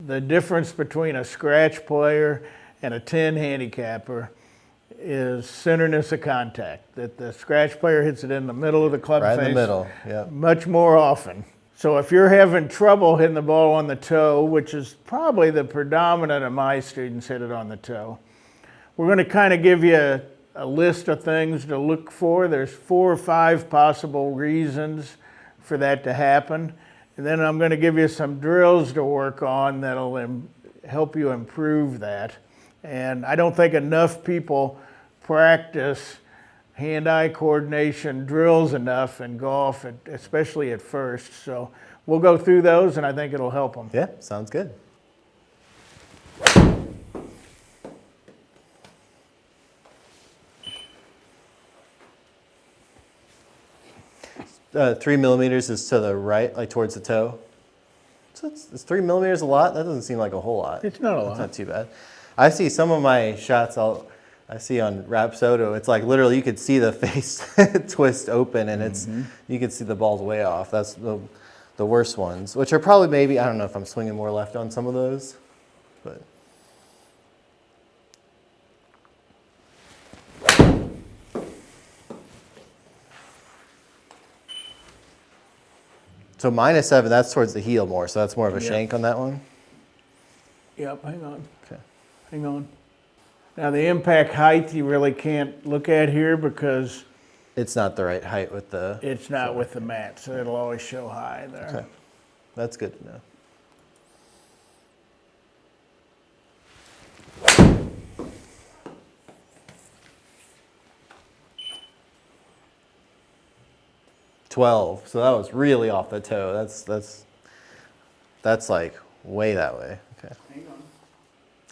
the difference between a scratch player and a 10 handicapper is centerness of contact. That the scratch player hits it in the middle of the club face. Right in the middle, yep. Much more often. So if you're having trouble hitting the ball on the toe, which is probably the predominant of my students hit it on the toe, we're going to kind of give you a list of things to look for. There's 4 or 5 possible reasons for that to happen. And then I'm going to give you some drills to work on that'll help you improve that. And I don't think enough people practice hand-eye coordination drills enough in golf, especially at first. So we'll go through those, and I think it'll help them. Yeah, sounds good. Three millimeters is to the right, like towards the toe. So it's 3 millimeters a lot? That doesn't seem like a whole lot. It's not a lot. It's not too bad. I see some of my shots I see on Rapsodo, it's like literally you could see the face twist open and you could see the balls way off. That's the worst ones, which are probably maybe, I don't know if I'm swinging more left on some of those, but. So -7, that's towards the heel more, so that's more of a shank on that one? Yep, hang on. Okay. Hang on. Now the impact height you really can't look at here because it's not the right height with the... It's not with the mat, so it'll always show high there. Okay, that's good to know. $12, so that was really off the toe. That's like way that way. Okay. Hang on.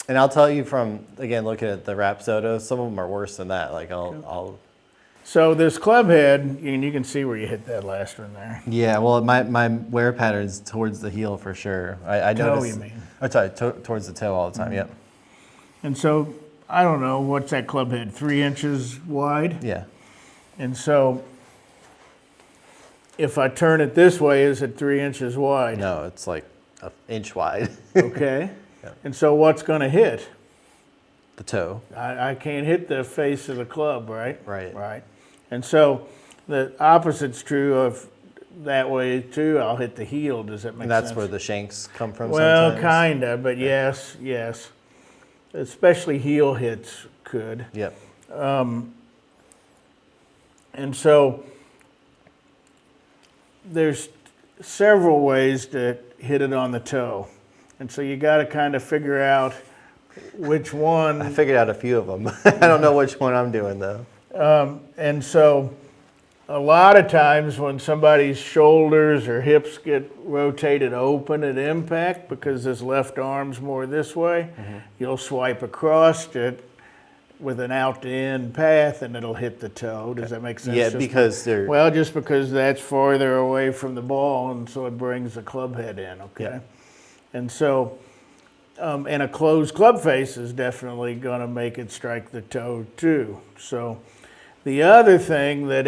And I'll tell you from, again, looking at the Rapsodo, some of them are worse than that. Like I'll So this club head, and you can see where you hit that last one there. Yeah, well, my wear pattern's towards the heel for sure. I Toe, notice. you mean? Oh, sorry, towards the toe all the time. Yep. And so, I don't know, what's that club head, 3 inches wide? Yeah. And so, if I turn it this way, is it 3 inches wide? No, it's like an inch wide. Okay. Yeah. And so what's going to hit? The toe. I can't hit the face of the club, right? Right. Right. And so the opposite's true of that way too. I'll hit the heel. Does that make sense? And that's where the shanks come from Well, sometimes? kind of, but yes. Especially heel hits could. Yep. And so there's several ways to hit it on the toe. And so you got to kind of figure out which one. I figured out a few of them. I don't know which one I'm doing though. And so a lot of times when somebody's shoulders or hips get rotated open at impact because his left arm's more this way, you'll swipe across it with an out to in path and it'll hit the toe. Does that make sense? Yeah, because they're... Well, just because that's farther away from the ball and so it brings the club head in, okay? Yeah. And so, and a closed club face is definitely going to make it strike the toe too. So the other thing that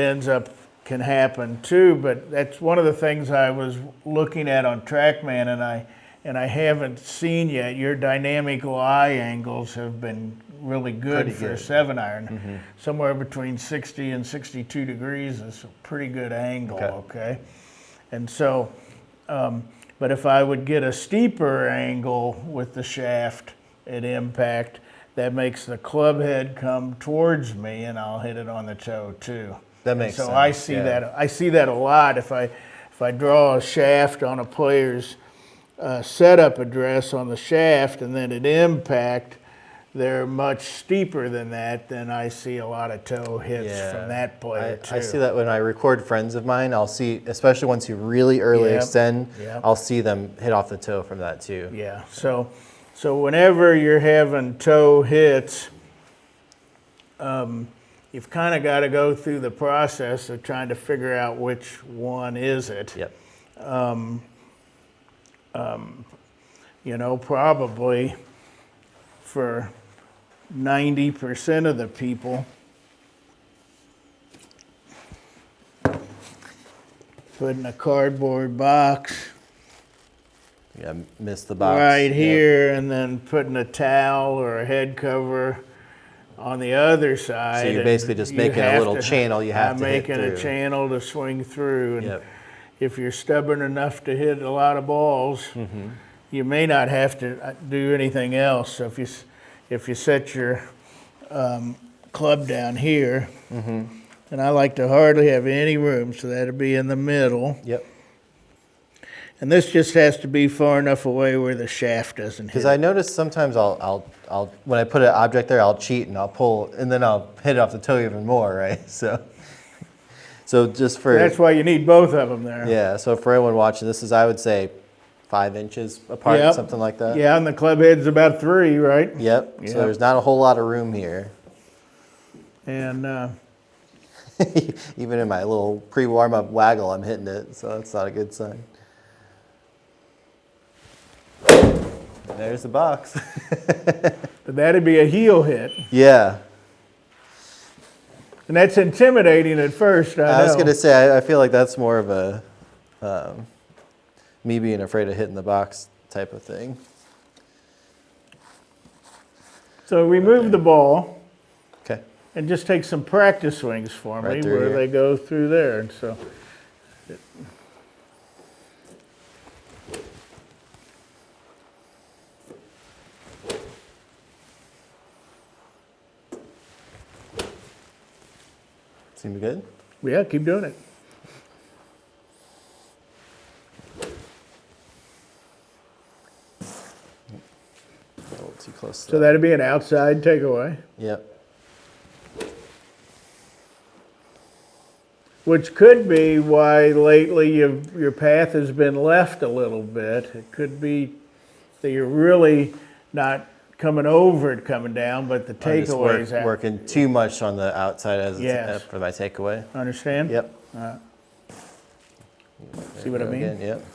can happen too, but that's one of the things I was looking at on TrackMan and I haven't seen yet. Your dynamic lie angles have been really good for a 7-iron. Somewhere between 60 and 62 degrees is a pretty good angle, okay? And so, but if I would get a steeper angle with the shaft at impact, that makes the club head come towards me and I'll hit it on the toe too. That makes sense. So I see that. I see that a lot. If I draw a shaft on a player's setup address on the shaft and then at impact, they're much steeper than that, then I see a lot of toe hits from that player too. I see that when I record friends of mine. I'll see, especially once you really early extend, I'll see them hit off the toe from that too. Yeah, so whenever you're having toe hits, you've kind of got to go through the process of trying to figure out which one is it. Yep. You know, probably for 90% of the people, put in a cardboard box. Yeah, miss the box. right Yep. here, and then putting a towel or a head cover on the other side. So you're basically just You making a have little channel you have I'm to hit making a through. channel to swing through. And Yep. if you're stubborn enough to hit a lot of balls, you may not have to do anything else. So if you set your club down here, and I like to hardly have any room, so that'll be in the middle. Yep. And this just has to be far enough away where the shaft doesn't hit. Because I notice sometimes I'll when I put an object there, I'll cheat and I'll pull, and then I'll hit it off the toe even more, right? So just for That's why you need both of them there. yeah. So for everyone watching, this is, I would say, 5 inches apart, Yep. something like that. Yeah, and the club head's about 3, right? Yep. Yep. So there's not a whole lot of room here. And Even in my little pre-warm-up waggle, I'm hitting it, so that's not a good sign. There's the box. that'd be a heel hit. Yeah. And that's intimidating at first, I was know. going to say, I feel like that's more of a me being afraid of hitting the box type of thing. So remove the ball Okay. and just take some practice swings for Right me through where here. they go through there. And so Seem good? yeah, keep doing it. A little too close to So that'd be an outside takeaway, Yep. which could be why lately your path has been left a little bit. It could be that you're really not coming over it coming down, but the I'm just takeaways out. working too much on the outside as Yes. for my takeaway. Understand? Yep. See what I Go mean? again, Yep.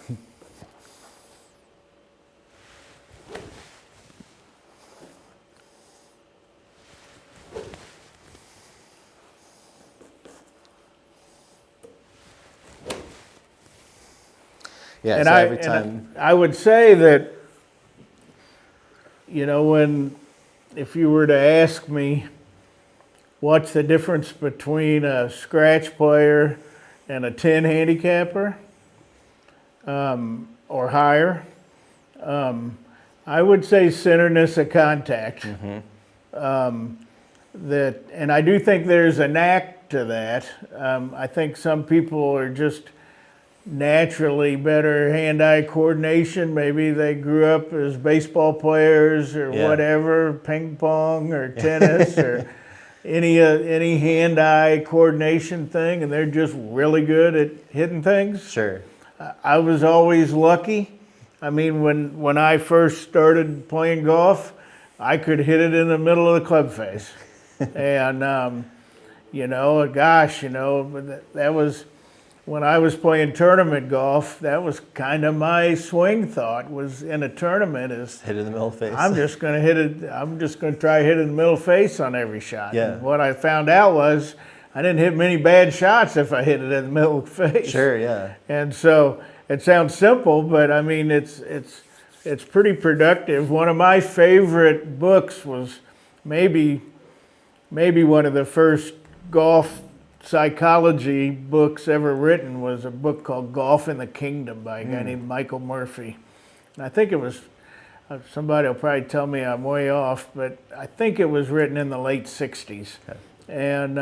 Yeah, And so I, every and time. I would say that, if you were to ask me what's the difference between a scratch player and a 10 handicapper or higher, I would say centerness of contact. And I do think there's a knack to that. I think some people are just naturally better hand-eye coordination. Maybe they grew up as baseball players or Yeah. whatever, ping pong or tennis or any hand-eye coordination thing, and they're just really good at hitting things. Sure. I was always lucky. I mean, when I first started playing golf, I could hit it in the middle of the club face. And, that was, when I was playing tournament golf, that was kind of my swing thought was in a tournament is Hit it in the middle of the face. I'm just going to hit it. I'm just going to try to hit it in the middle face on every shot. Yeah. And what I found out was I didn't hit many bad shots if I hit it in the middle of the face. Sure, yeah. And so it sounds simple, but I mean it's pretty productive. One of my favorite books was maybe one of the first golf psychology books ever written was a book called Golf in the Kingdom by a guy named Michael Murphy. And I think it was, somebody will probably tell me I'm way off, but I think it was written in the late 60s. Okay. And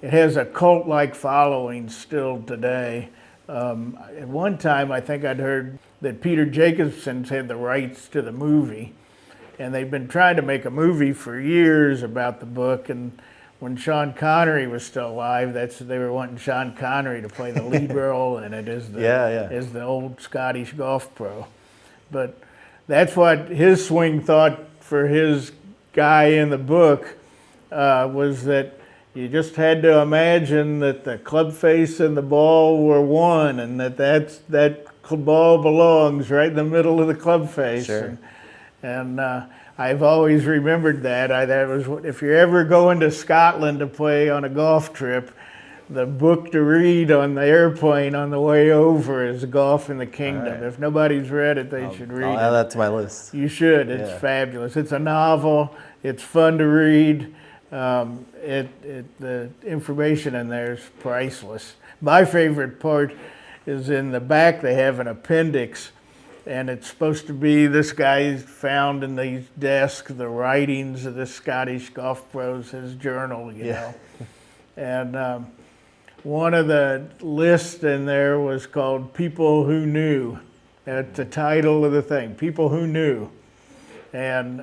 it has a cult-like following still today. At one time, I think I'd heard that Peter Jacobson's had the rights to the movie, and they've been trying to make a movie for years about the book. And when Sean Connery was still alive, they were wanting Sean Connery to play the lead role in it as the old Scottish golf pro. But that's what his swing thought for his guy in the book was that you just had to imagine that the club face and the ball were one, and that ball belongs right in the middle of the club face. Sure. And I've always remembered that. That was if you're ever going to Scotland to play on a golf trip, the book to read on the airplane on the way over is Golf in the Kingdom. right. If nobody's read it, they should read I'll add it. that to my list. You should. It's Yeah. fabulous. It's a novel. It's fun to read. The information in there is priceless. My favorite part is in the back. They have an appendix, and it's supposed to be this guy found in these desks the writings of the Scottish golf pros, his journal, you know. And one of the lists in there was called People Who Knew. That's the title of the thing, People Who Knew. And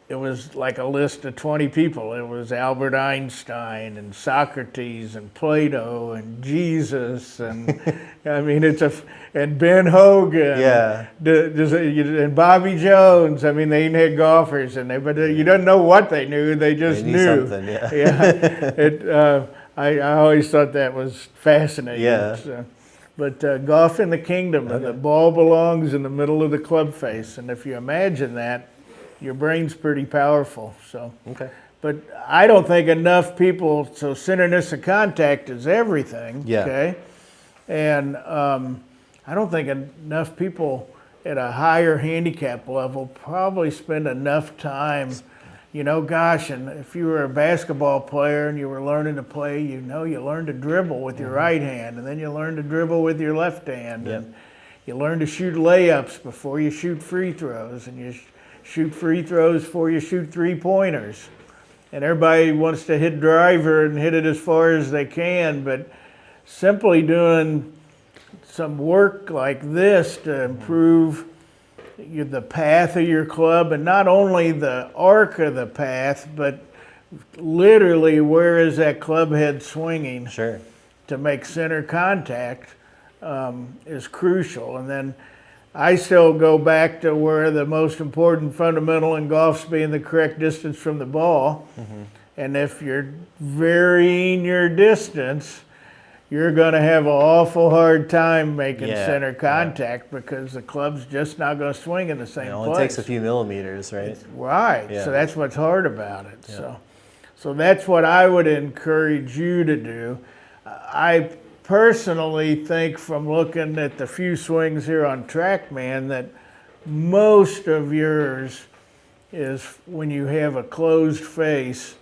it was like a list of 20 people. It was Albert Einstein and Socrates and Plato and Jesus and I mean and Ben Hogan. Yeah. And Bobby Jones. I mean, they even had golfers in there, but you don't know what they knew. They just They knew something, yeah. Yeah. I always thought that was fascinating. Yeah. So, but Golf in the Kingdom, and the ball belongs in the middle of the club face. And if you imagine that, your brain's pretty powerful. So, Okay. but I don't think enough people. So centeredness of contact is everything. Yeah. Okay, and I don't think enough people at a higher handicap level probably spend enough time. You know, gosh, and if you were a basketball player and you were learning to play, you know, you learn to dribble with your right hand, and then you learn to dribble with your left hand, and you learn to shoot layups before you shoot free throws, and you shoot free throws before you shoot three-pointers. And everybody wants to hit driver and hit it as far as they can, but simply doing some work like this to improve the path of your club, and not only the arc of the path, but literally where is that club head swinging Sure. to make center contact is crucial. And then I still go back to where the most important fundamental in golf is being the correct distance from the ball. And if you're varying your distance, you're going to have an awful hard time making center contact because the club's just not going to swing in the same It place. only takes a few millimeters, right? Right. Yeah. So that's what's hard about it. So that's what I would encourage you to do. I personally think, from looking at the few swings here on TrackMan, that most of yours is when you have a closed face,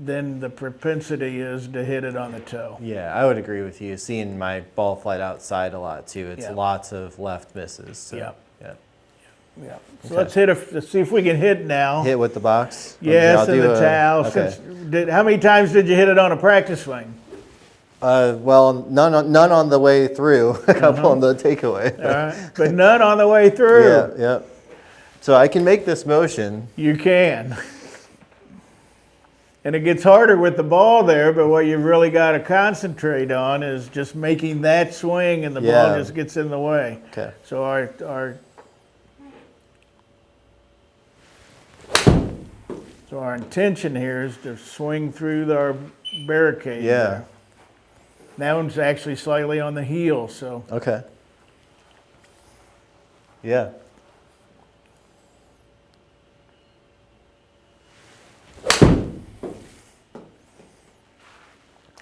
then the propensity is to hit it on the toe. Yeah, I would agree with you. Seeing my ball flight outside a lot too. It's Yeah. lots of left misses. So, Yeah. yeah. Yeah. So let's see if we can hit now. Hit with the box? Yes, Okay, and I'll the do towel. Okay. How many times did you hit it on a practice swing? Well, none on the way through. A couple on the takeaway. All right. But none on the way through. Yeah, yeah. So I can make this motion. You can. And it gets harder with the ball there, but what you've really got to concentrate on is just making that swing, and the ball just gets in the way. Okay. So our intention here is to swing through our barricade. Yeah. there. That one's actually slightly on the heel, so Okay. Yeah.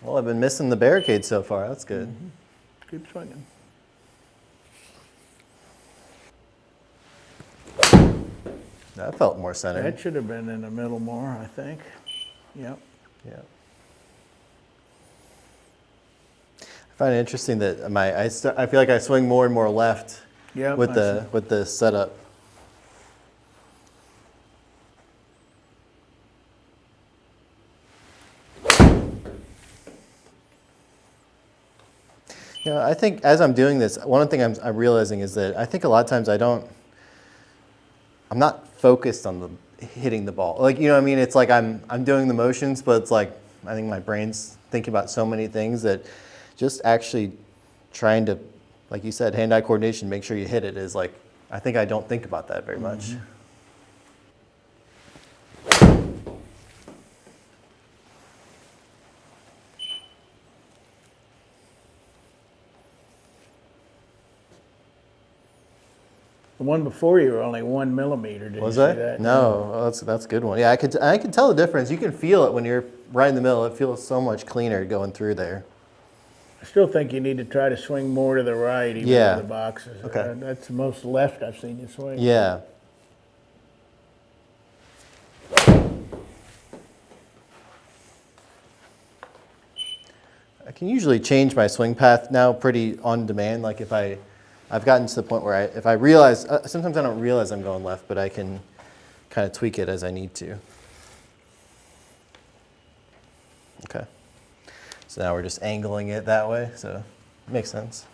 Well, I've been missing the barricade so far. That's good. keep swinging. That felt more centered. That should have been in the middle more, I think. Yep. Yeah. I find it interesting that I feel like I swing more and more left Yep. with the setup. You know, I think as I'm doing this, one thing I'm realizing is that I think a lot of times I'm not focused on hitting the ball. Like, you know what I mean? It's like I'm doing the motions, but it's like I think my brain's thinking about so many things that just actually trying to, like you said, hand-eye coordination, make sure you hit it is like, I think I don't think about that very much. The one before you were only 1 millimeter. Did Was you see that? that? No, oh, that's a good one. Yeah, I could tell the difference. You can feel it when you're right in the middle. It feels so much cleaner going through there. I still think you need to try to swing more to the right, even Yeah. though the boxes. Okay. That's the most left I've seen you swing. Yeah. I can usually change my swing path now pretty on demand. Like if I've gotten to the point where if I realize, sometimes I don't realize I'm going left, but I can kind of tweak it as I need to. Okay. So now we're just angling it that way, so it makes sense.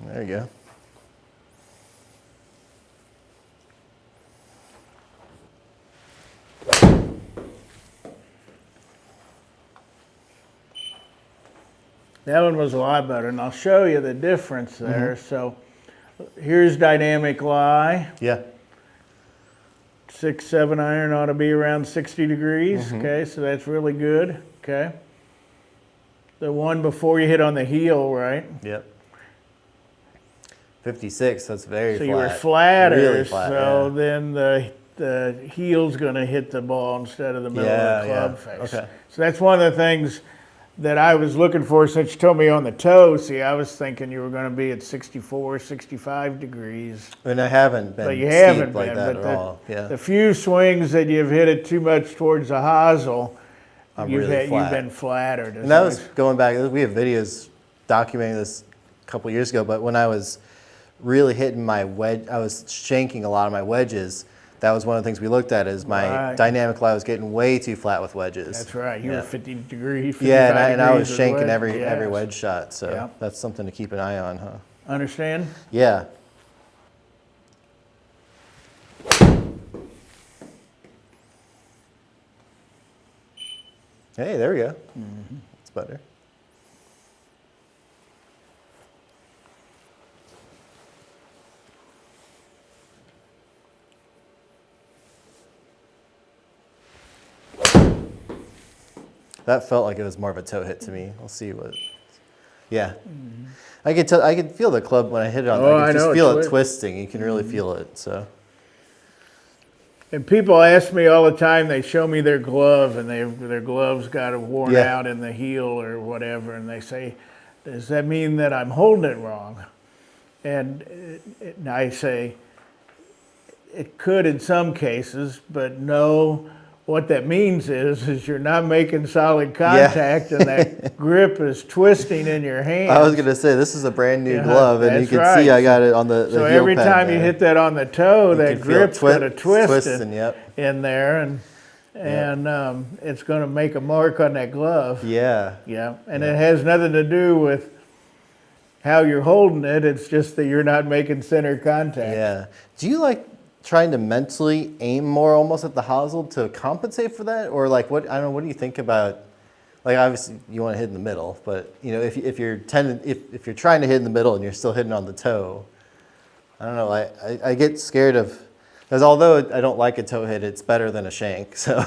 There you go. That one was a lot better, and I'll show you the difference there. So here's dynamic lie. Yeah. 6-7 iron ought to be around 60 degrees. Okay, so that's really good. Okay. The one before you hit on the heel, right? Yep. 56, that's very So flat. you were flatter, Really flat, so yeah. then the heel's going to hit the ball instead of the middle of the club face. Okay. So that's one of the things that I was looking for since you told me on the toe. See, I was thinking you were going to be at 64, 65 degrees. And I haven't been But you steep haven't like been. that But at all. Yeah. the few swings that you've hit it too much towards the hosel, you've been flattered. And that was going back, we have videos documenting this a couple years ago, but when I was really hitting my wedge, I was shanking a lot of my wedges. That was one of the things we looked at is my dynamic lie was getting way too flat with wedges. That's right. You were 50 degrees, 55 Yeah, and I was degrees with shanking wedge. every Yes. wedge shot, so Yeah. that's something to keep an eye on, huh? Understand? Yeah. Hey, there we go. That's better. That felt like it was more of a toe hit to me. We'll see what. Yeah, I could tell. I could feel the club when I hit it on. Oh, I could I just know, feel it's it twisting. You can really feel it. So. And people ask me all the time, they show me their glove and their gloves got worn Yeah. out in the heel or whatever, and they say, does that mean that I'm holding it wrong? And I say, it could in some cases, but no, what that means is you're not making solid contact and that grip is twisting in your hand. I was gonna say this is a brand new Yeah, glove, and you that's can right. see I got it on the So heel every pad time you there. hit that on the toe, You that can feel it grip's going to twist twisting, yep. in there, and it's going to make a mark on that glove. Yeah. Yeah, and it has nothing to do with how you're holding it. It's just that you're not making center contact. Yeah. Do you like trying to mentally aim more almost at the hosel to compensate for that, or like what? I don't know. What do you think about? Like obviously you want to hit in the middle, but you know if you're if you're trying to hit in the middle and you're still hitting on the toe, I don't know. I get scared of because although I don't like a toe hit, it's better than a shank. So.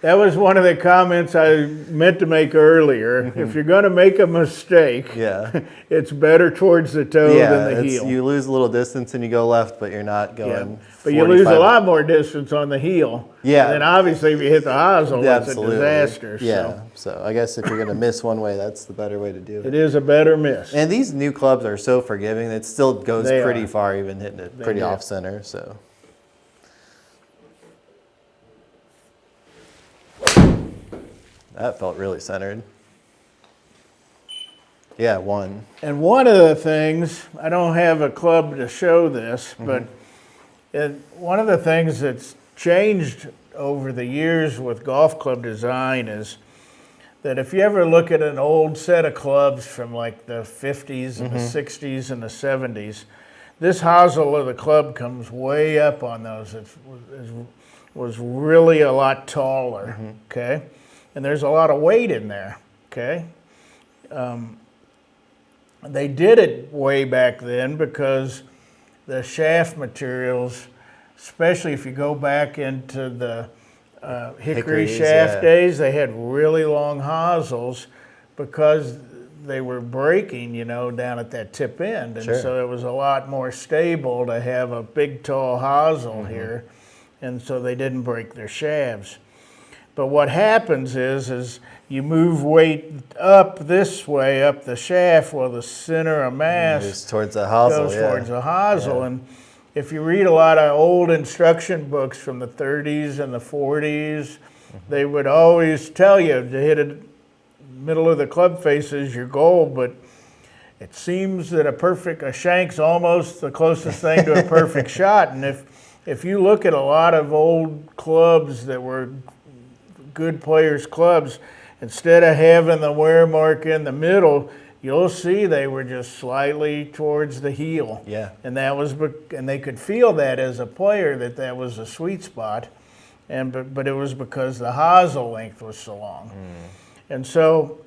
That was one of the comments I meant to make earlier. If you're going to make a mistake, Yeah. it's better towards the toe than the heel. You lose a little distance and you go left, but you're not going. But you lose a lot more distance on the heel. Yeah. And then obviously if you hit the hosel, it's a disaster. Yeah. So I guess if you're going to miss one way, that's the better way to do It it. is a better miss. And these new clubs are so forgiving. It still goes They pretty are. far, even hitting it pretty do. off center. So. That felt really centered. Yeah, one. And one of the things, I don't have a club to show this, but one of the things that's changed over the years with golf club design is that if you ever look at an old set of clubs from like the 50s and the 60s and the 70s, this hosel of the club comes way up on those. It was really a lot taller, okay? And there's a lot of weight in there, okay? They did it way back then because the shaft materials especially if you go back into the hickory Hickories, shaft yeah. days, they had really long hosels because they were breaking, down at that tip end. And Sure. so it was a lot more stable to have a big, tall hosel here. And so they didn't break their shafts. But what happens is you move weight up this way, up the shaft, while the center of mass Moves towards the hosel, goes yeah. towards the hosel. Yeah. And if you read a lot of old instruction books from the 30s and the 40s, they would always tell you to hit it middle of the club face is your goal, but it seems that a shank's almost the closest thing to a perfect shot. And if you look at a lot of old clubs that were good players' clubs, instead of having the wear mark in the middle, you'll see they were just slightly towards the heel. Yeah. And and they could feel that as a player that was a sweet spot, but it was because the hosel length was so long. And so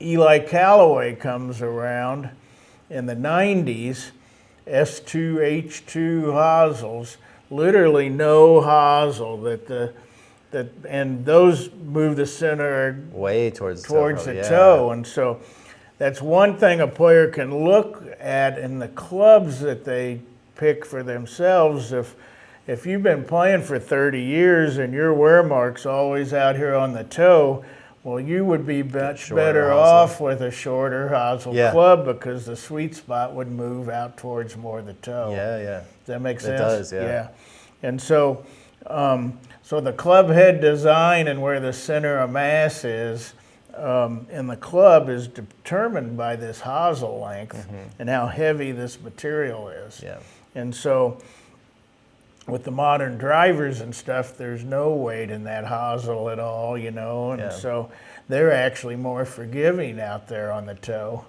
Eli Callaway comes around in the 90s, S2, H2 hosels, literally no hosel and those move the center Way towards the yeah. toe. And so that's one thing a player can look at in the clubs that they pick for themselves. If you've been playing for 30 years and your wear mark's always out here on the toe, well, you would be much better hosel. off with a shorter hosel Yeah. club because the sweet spot would move out towards more the toe. Yeah, yeah. Does that make sense? It does, yeah. And so, so the club head design and where the center of mass is in the club is determined by this hosel length and how heavy this material is. Yeah. And so with the modern drivers and stuff, there's no weight in that hosel at all, and Yeah. so they're actually more forgiving out there on the toe,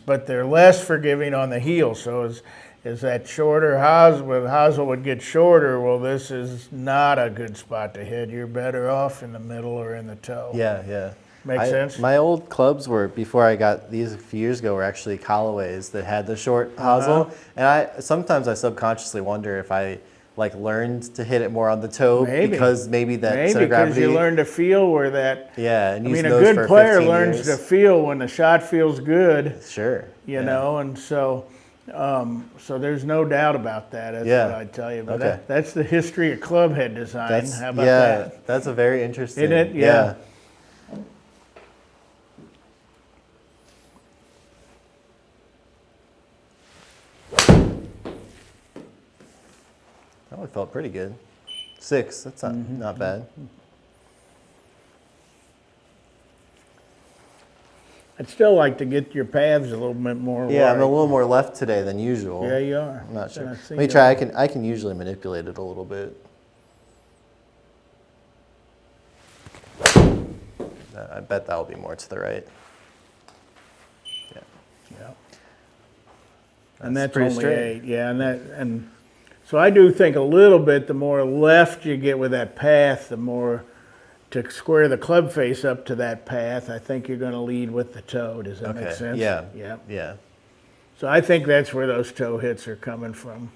but they're less forgiving on the heel. So as that shorter hosel, where the hosel would get shorter, well, this is not a good spot to hit. You're better off in the middle or in the toe. Yeah, yeah. Makes sense? My old clubs were, before I got these a few years ago, were actually Callaways that had the short hosel. And sometimes I subconsciously wonder if I learned to hit it more on the toe because maybe that center of because gravity. you learn to feel where that. Yeah, and I use mean, a those good for player 15 learns years. to feel when the shot feels good. Sure. You know, and so there's no doubt about that. That's what I tell you. But that's the history of club head design. How about that? That's a very interesting. Isn't it? Yeah. Oh, it felt pretty good. 6. That's not bad. I'd still like to get your paths a little bit more. Yeah, I'm a wide. little more left today than usual. Yeah, you are. I'm not sure. I see Let me that. try. I can usually manipulate it a little bit. I bet that'll be more to the right. Yeah. Yeah. And that's pretty only straight. 8. Yeah, and so I do think a little bit. The more left you get with that path, the more to square the club face up to that path. I think you're going to lead with the toe. Does that make sense? Yeah. Yeah. Yeah. So I think that's where those toe hits are coming from.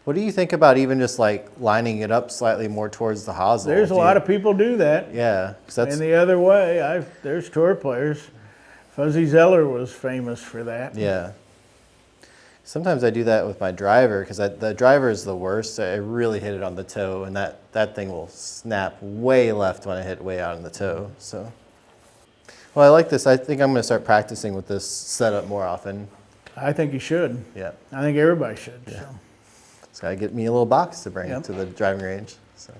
What do you think about even just lining it up slightly more towards the hosel? There's a lot of people do that. Yeah, 'cause that's And the other way, there's tour players. Fuzzy Zeller was famous for that. yeah. Sometimes I do that with my driver because the driver is the worst. I really hit it on the toe, and that thing will snap way left when I hit way out on the toe. So, well, I like this. I think I'm going to start practicing with this setup more often. I think you should. Yeah, I think everybody should. Yeah. So. it's got to get me a little box to bring Yep. to the driving range. So.